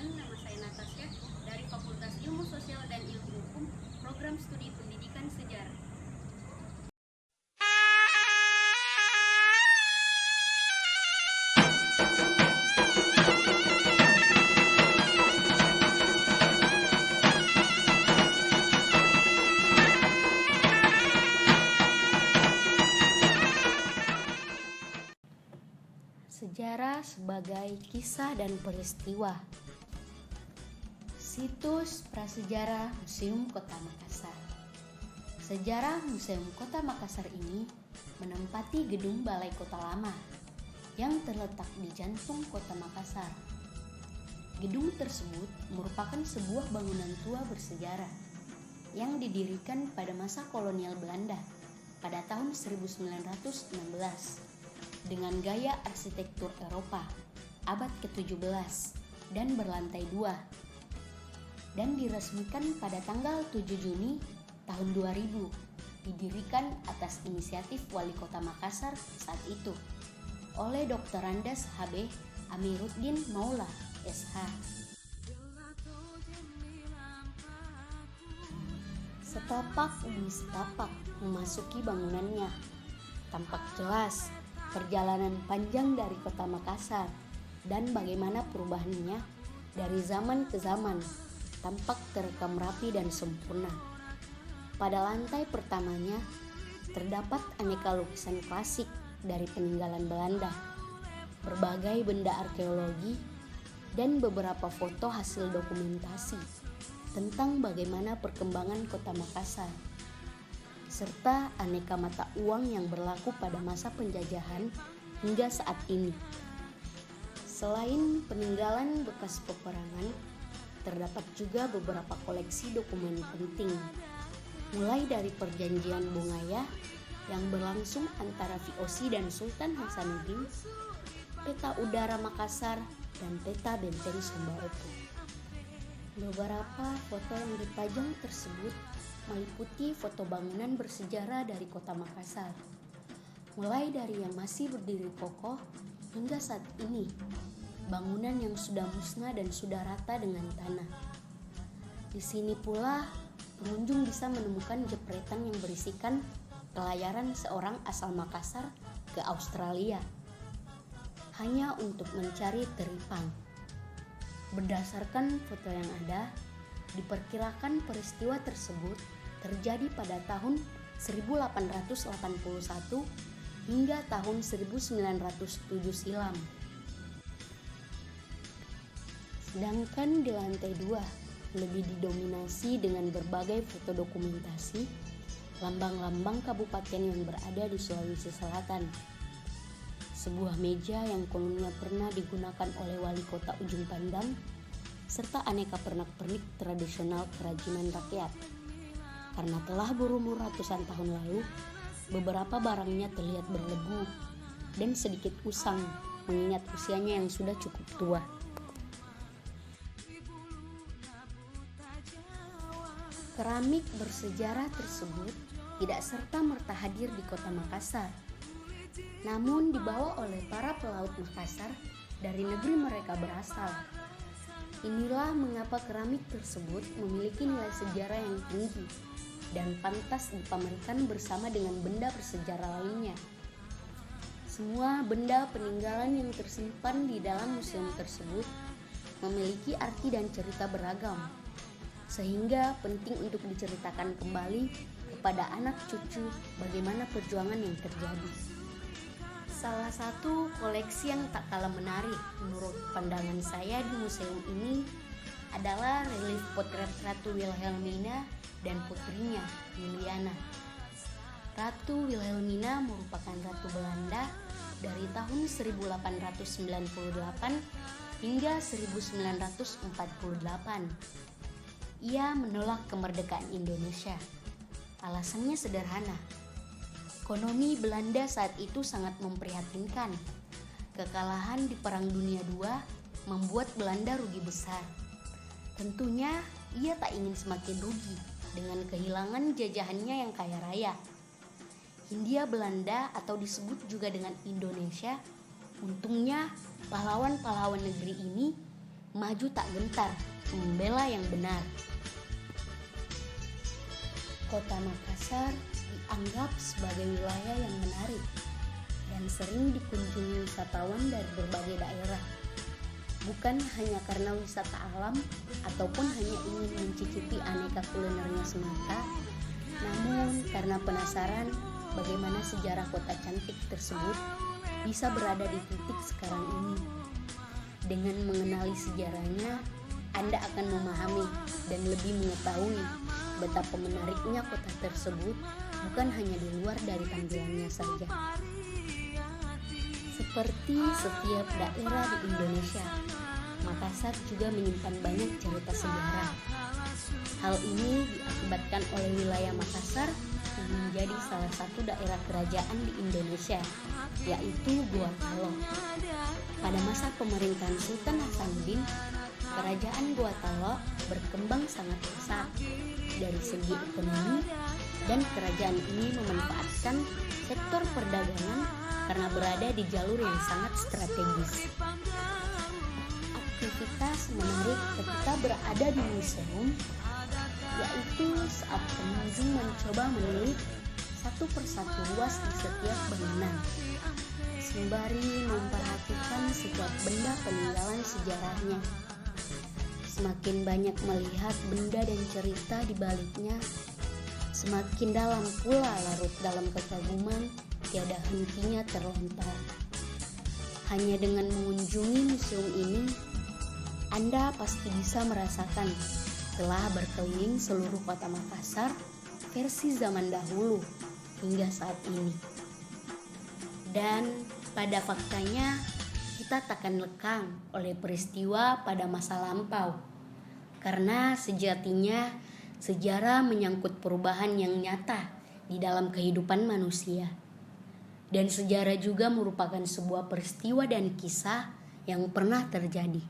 perkenalkan, nama saya Natasha dari Fakultas Ilmu Sosial dan Ilmu Hukum, Program Studi Pendidikan Sejarah. Sejarah sebagai kisah dan peristiwa. Situs Prasejarah Museum Kota Makassar. Sejarah Museum Kota Makassar ini menempati gedung Balai Kota Lama yang terletak di jantung Kota Makassar. Gedung tersebut merupakan sebuah bangunan tua bersejarah yang didirikan pada masa kolonial Belanda pada tahun 1916 dengan gaya arsitektur Eropa abad ke-17 dan berlantai 2, dan diresmikan pada tanggal 7 Juni tahun 2000, didirikan atas inisiatif Wali Kota Makassar saat itu oleh Dr. Andes HB Amiruddin Maula SH. Setapak demi setapak memasuki bangunannya, tampak jelas perjalanan panjang dari Kota Makassar dan bagaimana perubahannya dari zaman ke zaman tampak terekam rapi dan sempurna. Pada lantai pertamanya terdapat aneka lukisan klasik dari peninggalan Belanda, berbagai benda arkeologi, dan beberapa foto hasil dokumentasi tentang bagaimana perkembangan Kota Makassar, serta aneka mata uang yang berlaku pada masa penjajahan hingga saat ini. Selain peninggalan bekas peperangan, terdapat juga beberapa koleksi dokumen penting, mulai dari perjanjian Bungaya yang berlangsung antara VOC dan Sultan Hasanuddin, peta udara Makassar, dan peta benteng Sumba Opo. Beberapa foto yang dipajang tersebut meliputi foto bangunan bersejarah dari Kota Makassar, mulai dari yang masih berdiri kokoh hingga saat ini, bangunan yang sudah musnah dan sudah rata dengan tanah. Di sini pula pengunjung bisa menemukan jepretan yang berisikan pelayaran seorang asal Makassar ke Australia hanya untuk mencari teripang. Berdasarkan foto yang ada, diperkirakan peristiwa tersebut terjadi pada tahun 1881 hingga tahun 1907 silam. Sedangkan di lantai 2 lebih didominasi dengan berbagai foto dokumentasi lambang-lambang kabupaten yang berada di Sulawesi Selatan. Sebuah meja yang kononnya pernah digunakan oleh wali kota Ujung Pandang, serta aneka pernak-pernik tradisional kerajinan rakyat. Karena telah berumur ratusan tahun lalu, beberapa barangnya terlihat berlebu dan sedikit usang mengingat usianya yang sudah cukup tua. Keramik bersejarah tersebut tidak serta-merta hadir di Kota Makassar, namun dibawa oleh para pelaut Makassar dari negeri mereka berasal. Inilah mengapa keramik tersebut memiliki nilai sejarah yang tinggi dan pantas dipamerkan bersama dengan benda bersejarah lainnya. Semua benda peninggalan yang tersimpan di dalam museum tersebut memiliki arti dan cerita beragam, sehingga penting untuk diceritakan kembali kepada anak cucu bagaimana perjuangan yang terjadi. Salah satu koleksi yang tak kalah menarik menurut pandangan saya di museum ini adalah relief potret Ratu Wilhelmina dan putrinya Juliana. Ratu Wilhelmina merupakan ratu Belanda dari tahun 1898 hingga 1948. Ia menolak kemerdekaan Indonesia. Alasannya sederhana. Ekonomi Belanda saat itu sangat memprihatinkan. Kekalahan di Perang Dunia II membuat Belanda rugi besar. Tentunya ia tak ingin semakin rugi dengan kehilangan jajahannya yang kaya raya. Hindia Belanda atau disebut juga dengan Indonesia, untungnya pahlawan-pahlawan negeri ini maju tak gentar, membela yang benar. Kota Makassar dianggap sebagai wilayah yang menarik dan sering dikunjungi wisatawan dari berbagai daerah. Bukan hanya karena wisata alam ataupun hanya ingin mencicipi aneka kulinernya semata, namun karena penasaran bagaimana sejarah kota cantik tersebut bisa berada di titik sekarang ini. Dengan mengenali sejarahnya, Anda akan memahami dan lebih mengetahui betapa menariknya kota tersebut bukan hanya di luar dari tampilannya saja. Seperti setiap daerah di Indonesia, Makassar juga menyimpan banyak cerita sejarah. Hal ini diakibatkan oleh wilayah Makassar yang menjadi salah satu daerah kerajaan di Indonesia, yaitu Gua Talo. Pada masa pemerintahan Sultan Hasanuddin, kerajaan Gua Talo berkembang sangat pesat dari segi ekonomi, dan kerajaan ini memanfaatkan sektor perdagangan karena berada di jalur yang sangat strategis. Aktivitas menarik ketika berada di museum yaitu saat pengunjung mencoba menilik satu persatu ruas di setiap bangunan, sembari memperhatikan setiap benda peninggalan sejarahnya. Semakin banyak melihat benda dan cerita di baliknya, semakin dalam pula larut dalam kekaguman tiada hentinya terlontar. Hanya dengan mengunjungi museum ini, Anda pasti bisa merasakan telah berkeliling seluruh kota Makassar versi zaman dahulu hingga saat ini. Dan pada faktanya, kita takkan lekang oleh peristiwa pada masa lampau, karena sejatinya sejarah menyangkut perubahan yang nyata di dalam kehidupan manusia. Dan sejarah juga merupakan sebuah peristiwa dan kisah yang pernah terjadi.